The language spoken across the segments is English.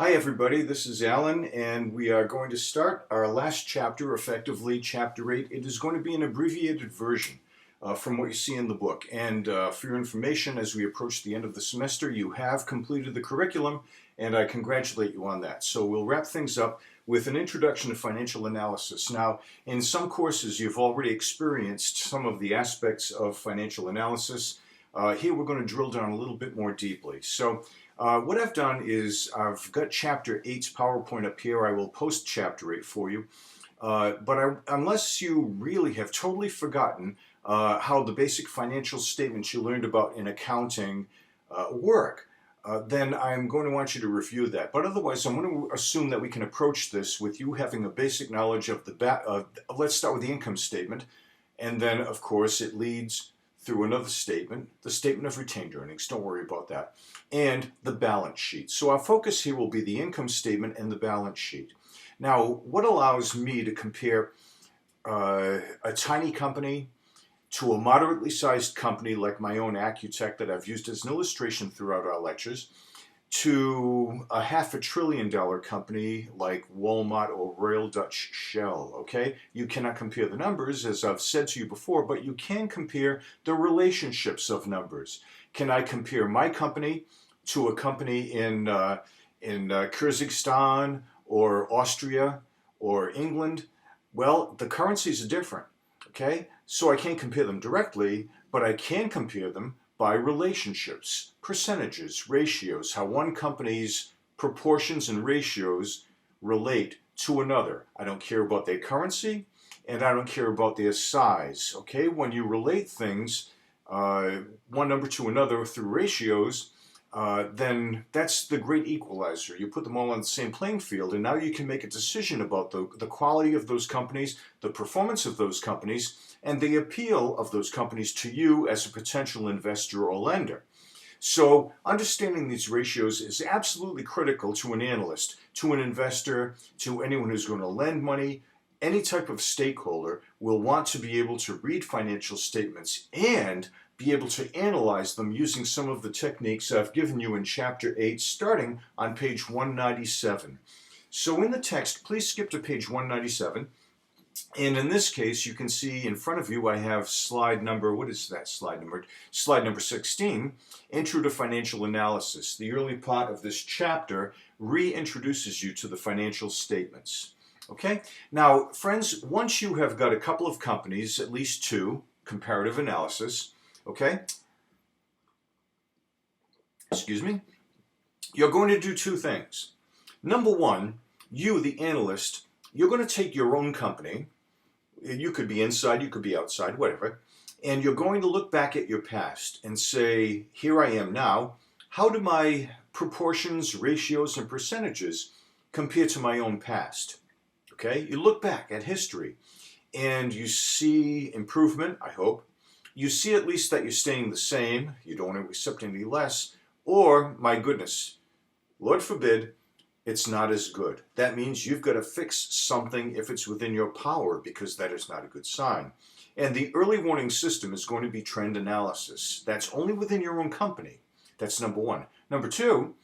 Hi everybody, this is Alan and we are going to start our last chapter, effectively chapter 8. It is going to be an abbreviated version from what you see in the book. And for your information, as we approach the end of the semester, you have completed the curriculum and I congratulate you on that. So we'll wrap things up with an introduction to financial analysis. Now, in some courses you've already experienced some of the aspects of financial analysis. Here we're going to drill down a little bit more deeply. So what I've done is I've got Chapter 8's PowerPoint up here. I will post Chapter 8 for you. Unless you really have totally forgotten how the basic financial statements you learned about in accounting work, then I'm going to want you to review that. But otherwise, I'm going to assume that we can approach this with you having a basic knowledge of the let's start with the income statement. And then, of course, it leads through another statement, the statement of retained earnings, don't worry about that, and the balance sheet. So our focus here will be the income statement and the balance sheet. Now, what allows me to compare a tiny company to a moderately sized company like my own Accutech that I've used as an illustration throughout our lectures, to a $500 billion company like Walmart or Royal Dutch Shell, okay? You cannot compare the numbers, as I've said to you before, but you can compare the relationships of numbers. Can I compare my company to a company in Kyrgyzstan or Austria or England? Well, the currencies are different, okay? So I can't compare them directly, but I can compare them by relationships, percentages, ratios, how one company's proportions and ratios relate to another. I don't care about their currency and I don't care about their size. Okay, when you relate things, one number to another through ratios, then that's the great equalizer. You put them all on the same playing field and now you can make a decision about the quality of those companies, the performance of those companies, and the appeal of those companies to you as a potential investor or lender. So understanding these ratios is absolutely critical to an analyst, to an investor, to anyone who's going to lend money. Any type of stakeholder will want to be able to read financial statements and be able to analyze them using some of the techniques I've given you in Chapter 8, starting on page 197. So in the text, please skip to page 197. And in this case, you can see in front of you, I have slide number, what is that slide number? Slide number 16, Intro to Financial Analysis. The early part of this chapter reintroduces you to the financial statements. Okay? Now, friends, once you have got a couple of companies, at least two, comparative analysis, okay? Excuse me. You're going to do two things. Number one, you, the analyst, you're going to take your own company, you could be inside, you could be outside, whatever, and you're going to look back at your past and say, here I am now, how do my proportions, ratios, and percentages compare to my own past? Okay, you look back at history and you see improvement, I hope. You see at least that you're staying the same, you don't want to accept any less, or, my goodness, Lord forbid, it's not as good. That means you've got to fix something if it's within your power, because that is not a good sign. And the early warning system is going to be trend analysis. That's only within your own company. That's number one. Number two,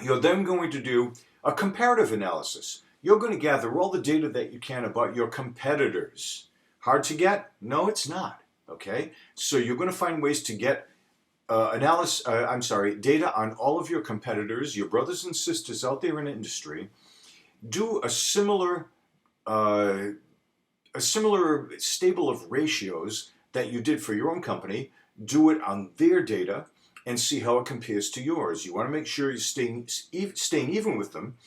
you're then going to do a comparative analysis. You're going to gather all the data that you can about your competitors. Hard to get? No, it's not. Okay? So you're going to find ways to get data on all of your competitors, your brothers and sisters out there in the industry. Do a similar stable of ratios that you did for your own company. Do it on their data and see how it compares to yours. You want to make sure you're staying even with them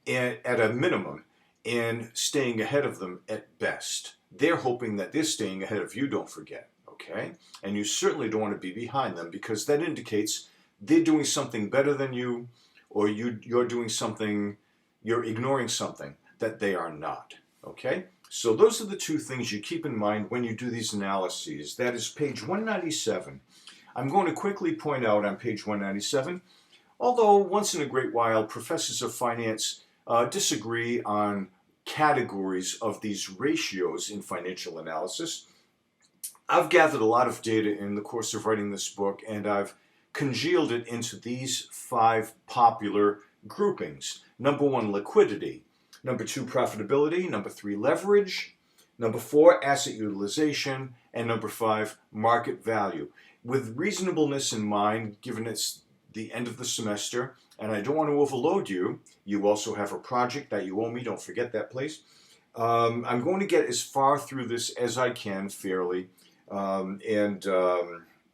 at a minimum and staying ahead of them at best. They're hoping that they're staying ahead of you, don't forget. Okay? And you certainly don't want to be behind them, because that indicates they're doing something better than you, or you're doing something, you're ignoring something that they are not. Okay? So those are the two things you keep in mind when you do these analyses. That is page 197. I'm going to quickly point out on page 197, although once in a great while professors of finance disagree on categories of these ratios in financial analysis, I've gathered a lot of data in the course of writing this book, and I've congealed it into these 5 popular groupings. Number 1, liquidity. Number 2, profitability. Number 3, leverage. Number 4, asset utilization. And number 5, market value. With reasonableness in mind, given it's the end of the semester, and I don't want to overload you, you also have a project that you owe me, don't forget that, please. I'm going to get as far through this as I can fairly, and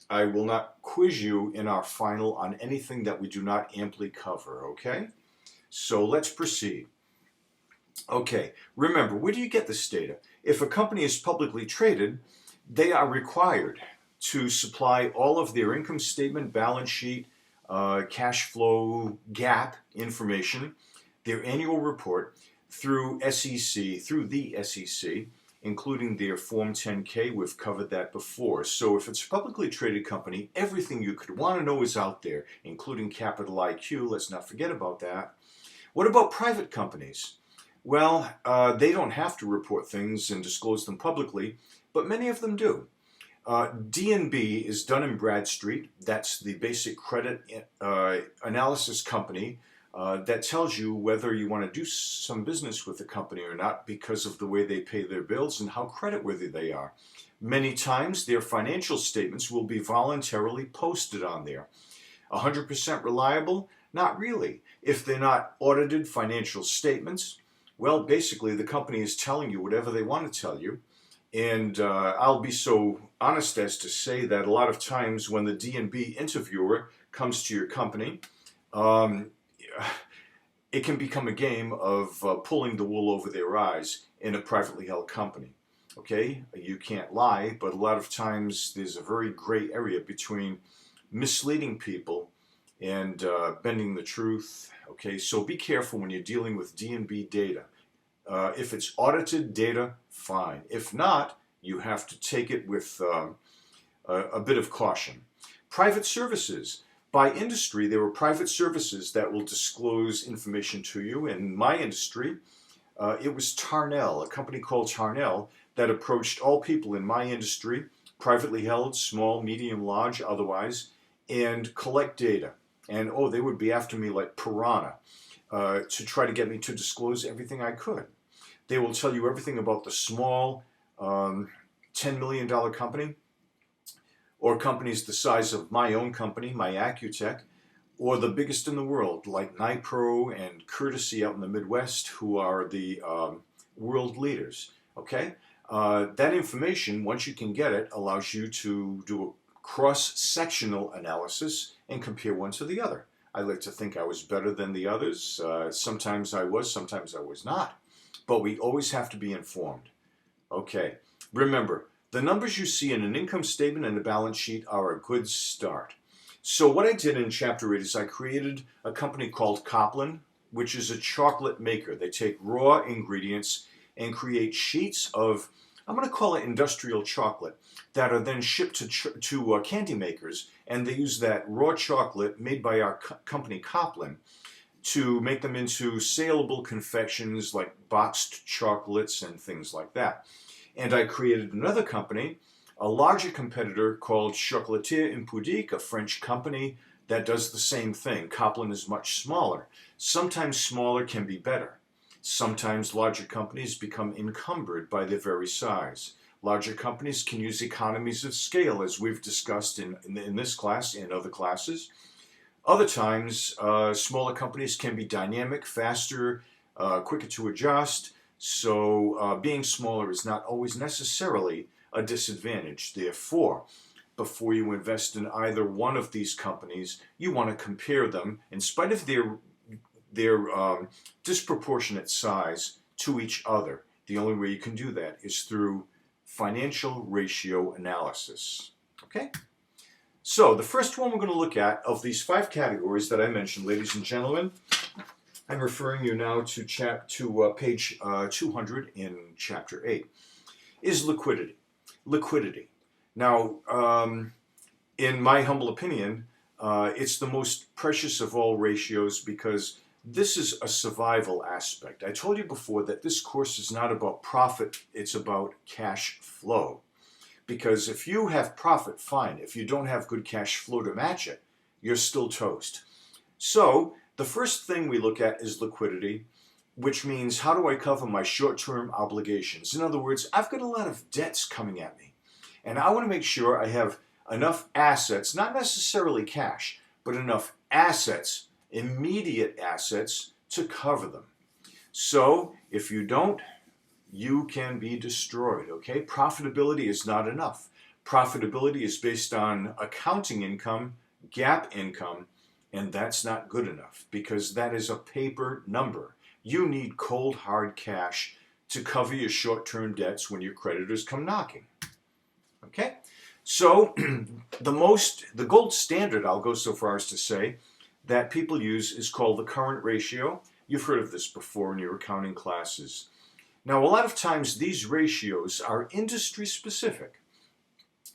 I will not quiz you in our final on anything that we do not amply cover, okay? So let's proceed. Okay, remember, where do you get this data? If a company is publicly traded, they are required to supply all of their income statement, balance sheet, cash flow, GAAP information, their annual report through the SEC, including their Form 10-K. We've covered that before. So if it's a publicly traded company, everything you could want to know is out there, including Capital IQ. Let's not forget about that. What about private companies? Well, they don't have to report things and disclose them publicly, but many of them do. D&B is Dun & Bradstreet. That's the basic credit analysis company that tells you whether you want to do some business with the company or not because of the way they pay their bills and how creditworthy they are. Many times their financial statements will be voluntarily posted on there. 100% reliable? Not really. If they're not audited financial statements, well, basically the company is telling you whatever they want to tell you. And I'll be so honest as to say that a lot of times when the D&B interviewer comes to your company, it can become a game of pulling the wool over their eyes in a privately held company. Okay, you can't lie, but a lot of times there's a very gray area between misleading people and bending the truth. Okay, so be careful when you're dealing with D&B data. If it's audited data, fine. If not, you have to take it with a bit of caution. Private services. By industry, there are private services that will disclose information to you. In my industry, it was Tarnell, a company called Tarnell, that approached all people in my industry, privately held, small, medium, large, otherwise, and collect data. And oh, they would be after me like piranha to try to get me to disclose everything I could. They will tell you everything about the small $10 million company, or companies the size of my own company, my Accutech, or the biggest in the world, like Nipro and Courtesy out in the Midwest, who are the world leaders. Okay? That information, once you can get it, allows you to do a cross-sectional analysis and compare one to the other. I like to think I was better than the others. Sometimes I was, sometimes I was not. But we always have to be informed. Okay, remember, the numbers you see in an income statement and a balance sheet are a good start. So what I did in Chapter 8 is I created a company called Copland, which is a chocolate maker. They take raw ingredients and create sheets of, I'm going to call it industrial chocolate, that are then shipped to candy makers, and they use that raw chocolate made by our company Copland to make them into saleable confections like boxed chocolates and things like that. And I created another company, a larger competitor called Chocolatier Impudique, a French company that does the same thing. Copland is much smaller. Sometimes smaller can be better. Sometimes larger companies become encumbered by their very size. Larger companies can use economies of scale, as we've discussed in this class and other classes. Other times, smaller companies can be dynamic, faster, quicker to adjust. So being smaller is not always necessarily a disadvantage. Therefore, before you invest in either one of these companies, you want to compare them, in spite of their disproportionate size, to each other. The only way you can do that is through financial ratio analysis. Okay? So the first one we're going to look at of these 5 categories that I mentioned, ladies and gentlemen, I'm referring you now to page 200 in Chapter 8, is liquidity. Liquidity. Now, in my humble opinion, it's the most precious of all ratios because this is a survival aspect. I told you before that this course is not about profit, it's about cash flow. Because if you have profit, fine. If you don't have good cash flow to match it, you're still toast. So, The first thing we look at is liquidity, which means how do I cover my short-term obligations? In other words, I've got a lot of debts coming at me, and I want to make sure I have enough assets, not necessarily cash, but enough assets, immediate assets, to cover them. So if you don't, you can be destroyed, okay? Profitability is not enough. Profitability is based on accounting income, GAAP income, and that's not good enough because that is a paper number. You need cold, hard cash to cover your short-term debts when your creditors come knocking, okay? So the gold standard, I'll go so far as to say, that people use is called the current ratio. You've heard of this before in your accounting classes. Now, a lot of times these ratios are industry specific.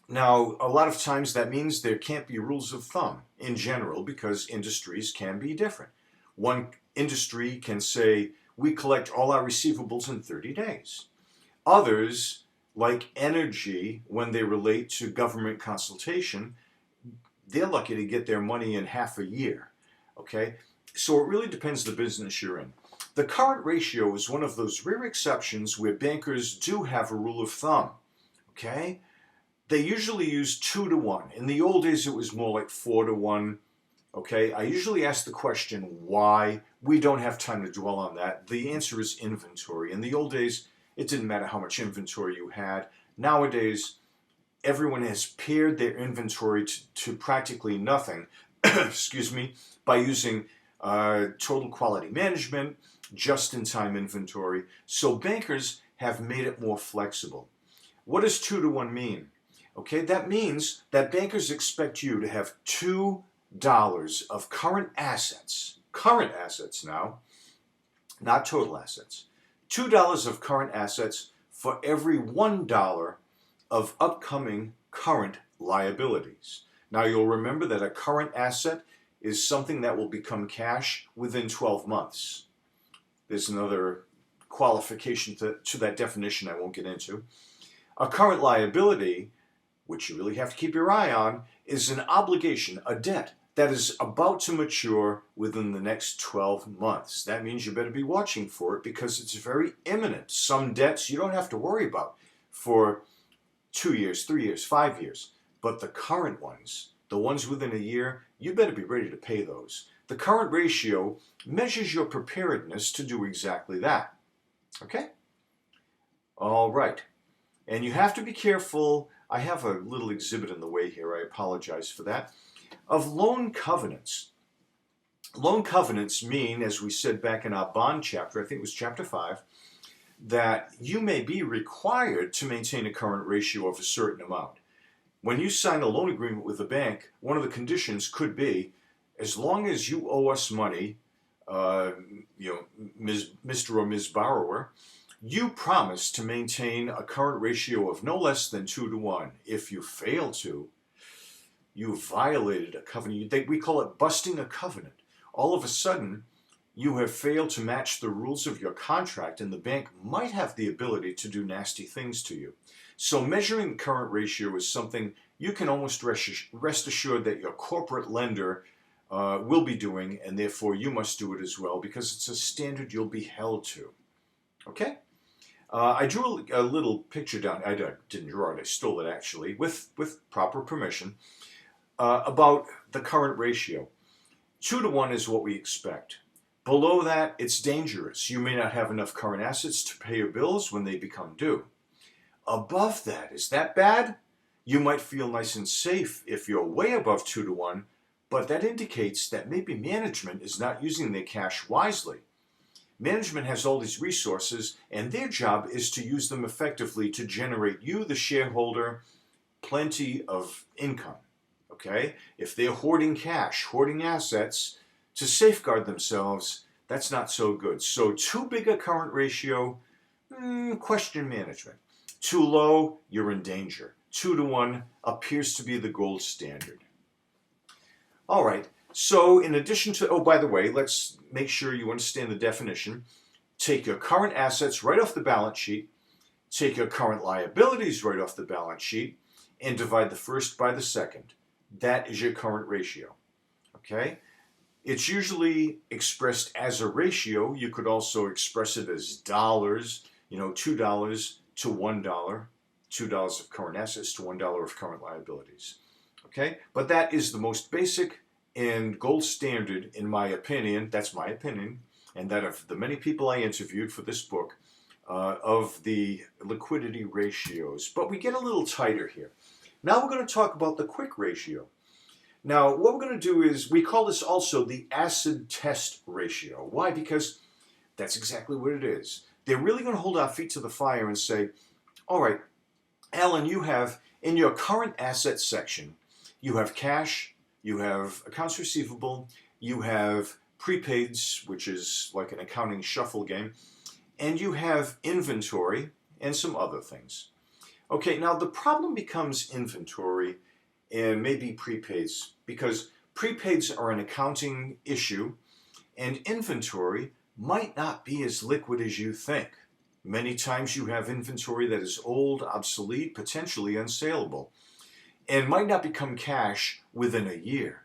Now, a lot of times that means there can't be rules of thumb in general because industries can be different. One industry can say, we collect all our receivables in 30 days. Others, like energy, when they relate to government consultation, they're lucky to get their money in half a year, okay? So it really depends the business you're in. The current ratio is one of those rare exceptions where bankers do have a rule of thumb, okay? They usually use 2 to 1. In the old days, it was more like 4 to 1. Okay, I usually ask the question, why? We don't have time to dwell on that. The answer is inventory. In the old days, it didn't matter how much inventory you had. Nowadays, everyone has pared their inventory to practically nothing, excuse me, by using total quality management, just-in-time inventory. So bankers have made it more flexible. What does 2 to 1 mean? Okay, that means that bankers expect you to have $2 of current assets now, not total assets, $2 of current assets for every $1 of upcoming current liabilities. Now you'll remember that a current asset is something that will become cash within 12 months. There's another qualification to that definition I won't get into. A current liability, which you really have to keep your eye on, is an obligation, a debt, that is about to mature within the next 12 months. That means you better be watching for it because it's very imminent. Some debts you don't have to worry about for 2 years, 3 years, 5 years. But the current ones, the ones within a year, you better be ready to pay those. The current ratio measures your preparedness to do exactly that. Okay? All right. And you have to be careful. I have a little exhibit in the way here. I apologize for that. Of loan covenants. Loan covenants mean, as we said back in our bond chapter, I think it was chapter 5, that you may be required to maintain a current ratio of a certain amount. When you sign a loan agreement with a bank, one of the conditions could be, as long as you owe us money, Mr. or Ms. Borrower, you promise to maintain a current ratio of no less than 2 to 1. If you fail to, you violated a covenant. We call it busting a covenant. All of a sudden, you have failed to match the rules of your contract, and the bank might have the ability to do nasty things to you. So measuring the current ratio is something you can almost rest assured that your corporate lender will be doing, and therefore you must do it as well because it's a standard you'll be held to. Okay? I drew a little picture down. I didn't draw it. I stole it actually with proper permission about the current ratio. 2 to 1 is what we expect. Below that, it's dangerous. You may not have enough current assets to pay your bills when they become due. Above that, is that bad? You might feel nice and safe if you're way above 2 to 1, but that indicates that maybe management is not using their cash wisely. Management has all these resources, and their job is to use them effectively to generate you, the shareholder, plenty of income. Okay? If they're hoarding cash, hoarding assets to safeguard themselves, that's not so good. So too big a current ratio, question management. Too low, you're in danger. 2 to 1 appears to be the gold standard. All right. So in addition to, oh, by the way, let's make sure you understand the definition. Take your current assets right off the balance sheet, take your current liabilities right off the balance sheet, and divide the first by the second. That is your current ratio. Okay? It's usually expressed as a ratio. You could also express it as dollars, $2 to $1, $2 of current assets to $1 of current liabilities. Okay, but that is the most basic and gold standard, in my opinion. That's my opinion, and that of the many people I interviewed for this book, of the liquidity ratios. But we get a little tighter here. Now we're going to talk about the quick ratio. Now, what we're going to do is, we call this also the acid test ratio. Why? Because that's exactly what it is. They're really going to hold our feet to the fire and say, all right, Alan, you have, in your current assets section, you have cash, you have accounts receivable, you have prepaids, which is like an accounting shuffle game, and you have inventory and some other things. Okay, now the problem becomes inventory and maybe prepaids, because prepaids are an accounting issue and inventory might not be as liquid as you think. Many times you have inventory that is old, obsolete, potentially unsaleable, and might not become cash within a year.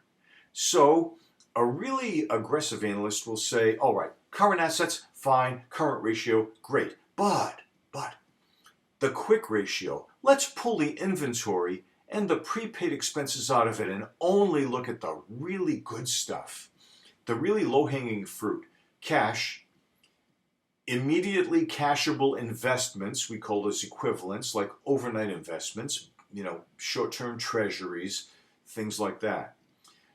So a really aggressive analyst will say, all right, current assets, fine, current ratio, great, but the quick ratio, let's pull the inventory and the prepaid expenses out of it and only look at the really good stuff, the really low-hanging fruit, cash, immediately cashable investments, we call those equivalents, like overnight investments, short-term treasuries, things like that.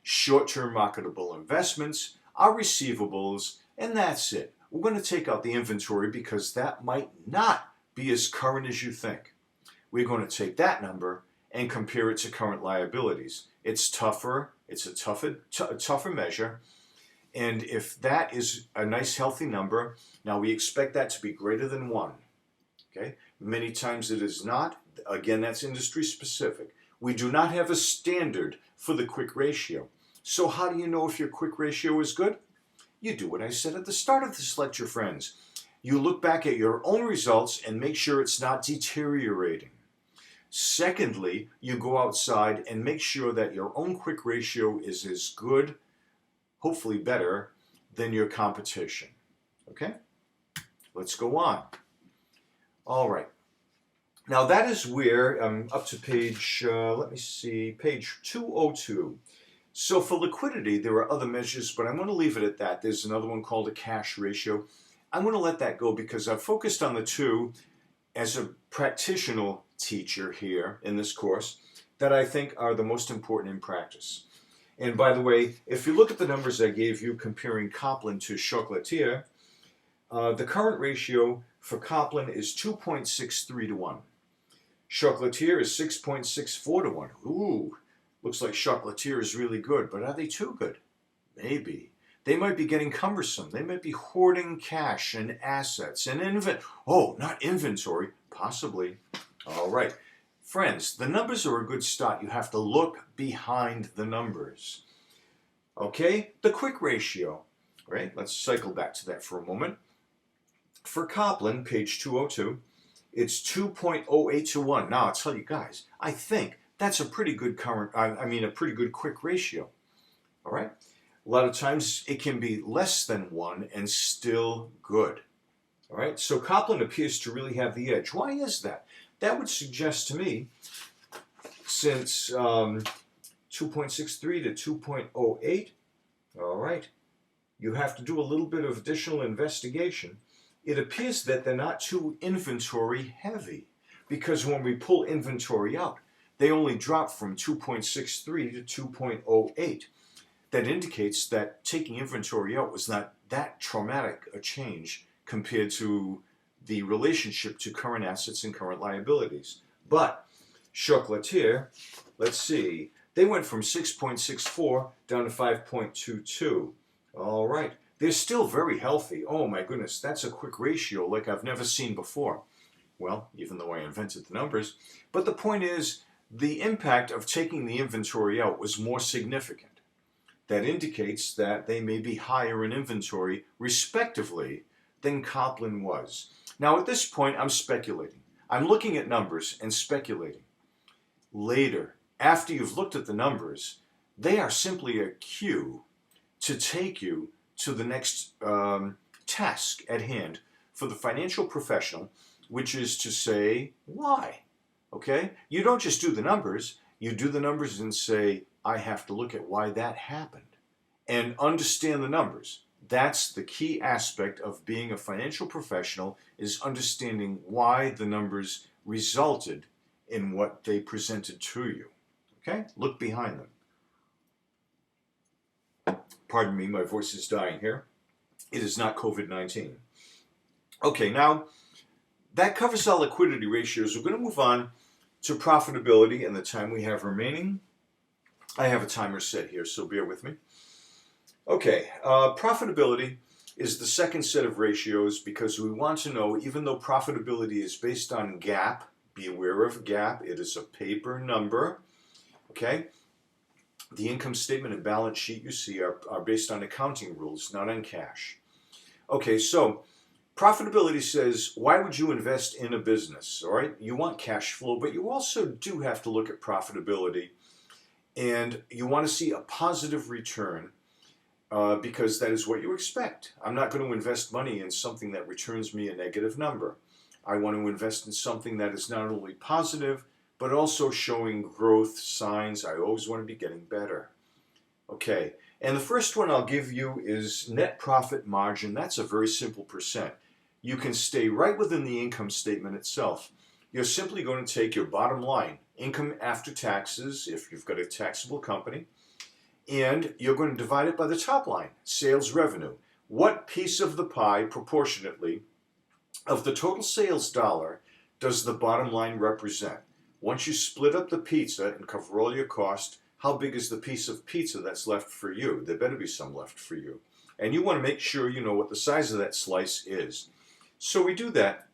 Short-term marketable investments, our receivables, and that's it. We're going to take out the inventory because that might not be as current as you think. We're going to take that number and compare it to current liabilities. It's tougher, it's a tougher measure, and if that is a nice healthy number, now we expect that to be greater than 1. Okay? Many times it is not. Again, that's industry specific. We do not have a standard for the quick ratio. So how do you know if your quick ratio is good? You do what I said at the start of this lecture, friends. You look back at your own results and make sure it's not deteriorating. Secondly, you go outside and make sure that your own quick ratio is as good, hopefully better, than your competition. Okay? Let's go on. All right. Now that is where, up to page, page 202. So for liquidity, there are other measures, but I'm going to leave it at that. There's another one called a cash ratio. I'm going to let that go because I've focused on the two as a practitioner teacher here in this course that I think are the most important in practice. And by the way, if you look at the numbers I gave you comparing Coplan to Chocolatier, the current ratio for Coplan is 2.63 to 1. Chocolatier is 6.64 to 1. Ooh, looks like Chocolatier is really good, but are they too good? Maybe. They might be getting cumbersome. They might be hoarding cash and assets and not inventory, possibly. All right. Friends, the numbers are a good start. You have to look behind the numbers. Okay, the quick ratio. Right, let's cycle back to that for a moment. For Coplan, page 202, it's 2.08 to 1. Now, I'll tell you guys, I think that's a pretty good a pretty good quick ratio. All right? A lot of times it can be less than 1 and still good. All right? So Coplan appears to really have the edge. Why is that? That would suggest to me, since 2.63 to 2.08, all right, you have to do a little bit of additional investigation. It appears that they're not too inventory heavy, because when we pull inventory out, they only drop from 2.63 to 2.08. That indicates that taking inventory out was not that traumatic a change compared to the relationship to current assets and current liabilities. But Chocolatier, let's see, they went from 6.64 down to 5.22. All right. They're still very healthy. Oh my goodness, that's a quick ratio like I've never seen before. Well, even though I invented the numbers. But the point is, the impact of taking the inventory out was more significant. That indicates that they may be higher in inventory, respectively, than Coplan was. Now, at this point, I'm speculating. I'm looking at numbers and speculating. Later, after you've looked at the numbers, they are simply a cue to take you to the next task at hand for the financial professional, which is to say, why? Okay? You don't just do the numbers, you do the numbers and say, I have to look at why that happened and understand the numbers. That's the key aspect of being a financial professional, is understanding why the numbers resulted in what they presented to you. Okay? Look behind them. Pardon me, my voice is dying here. It is not COVID-19. Okay, now that covers our liquidity ratios. We're going to move on to profitability in the time we have remaining. I have a timer set here, so bear with me. Okay, profitability is the second set of ratios because we want to know, even though profitability is based on GAAP, be aware of GAAP, it is a paper number, okay? The income statement and balance sheet you see are based on accounting rules, not on cash. Okay, so profitability says, why would you invest in a business, all right? You want cash flow, but you also do have to look at profitability, and you want to see a positive return because that is what you expect. I'm not going to invest money in something that returns me a negative number. I want to invest in something that is not only positive, but also showing growth signs. I always want to be getting better. Okay, and the first one I'll give you is net profit margin. That's a very simple percent. You can stay right within the income statement itself. You're simply going to take your bottom line, income after taxes, if you've got a taxable company, and you're going to divide it by the top line, sales revenue. What piece of the pie, proportionately, of the total sales dollar does the bottom line represent? Once you split up the pizza and cover all your cost, how big is the piece of pizza that's left for you? There better be some left for you. And you want to make sure you know what the size of that slice is. So we do that,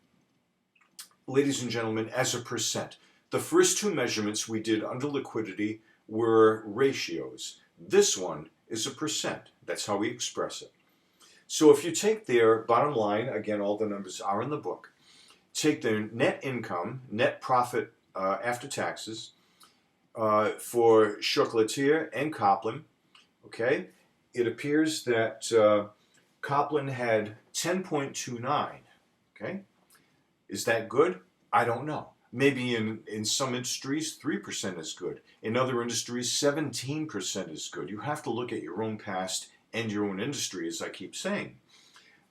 ladies and gentlemen, as a percent. The first two measurements we did under liquidity were ratios. This one is a percent. That's how we express it. So if you take their bottom line, again, all the numbers are in the book, take their net income, net profit after taxes for Chocolatier and Copland, okay, it appears that Copland had 10.29, okay? Is that good? I don't know. Maybe in some industries, 3% is good. In other industries, 17% is good. You have to look at your own past and your own industry, as I keep saying.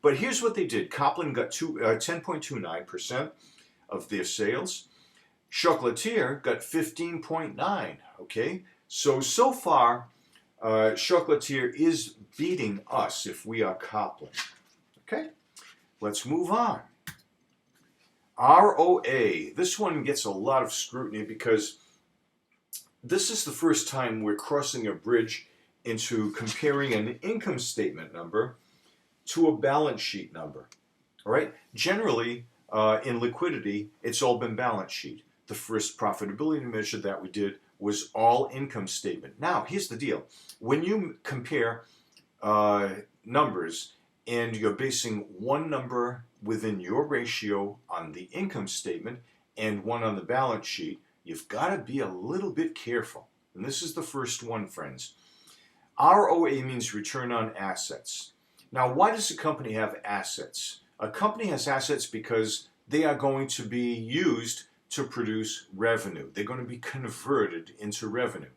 But here's what they did. Copland got 10.29% of their sales. Chocolatier got 15.9%, okay? So far, Chocolatier is beating us if we are Copland, okay? Let's move on. ROA, this one gets a lot of scrutiny because this is the first time we're crossing a bridge into comparing an income statement number to a balance sheet number, all right? Generally, in liquidity, it's all been balance sheet. The first profitability measure that we did was all income statement. Now, here's the deal. When you compare numbers and you're basing one number within your ratio on the income statement and one on the balance sheet, you've got to be a little bit careful. And this is the first one, friends. ROA means return on assets. Now, why does a company have assets? A company has assets because they are going to be used to produce revenue. They're going to be converted into revenue.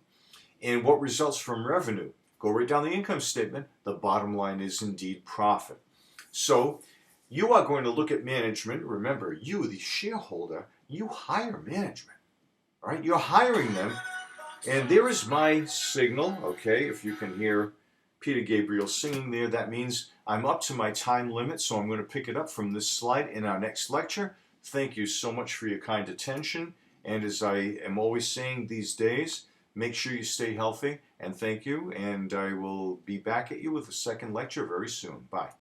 And what results from revenue? Go right down the income statement. The bottom line is indeed profit. So you are going to look at management. Remember, you, the shareholder, you hire management. All right, you're hiring them. And there is my signal. Okay, if you can hear Peter Gabriel singing there, that means I'm up to my time limit. So I'm going to pick it up from this slide in our next lecture. Thank you so much for your kind attention. And as I am always saying these days, make sure you stay healthy. And thank you. And I will be back at you with a second lecture very soon. Bye.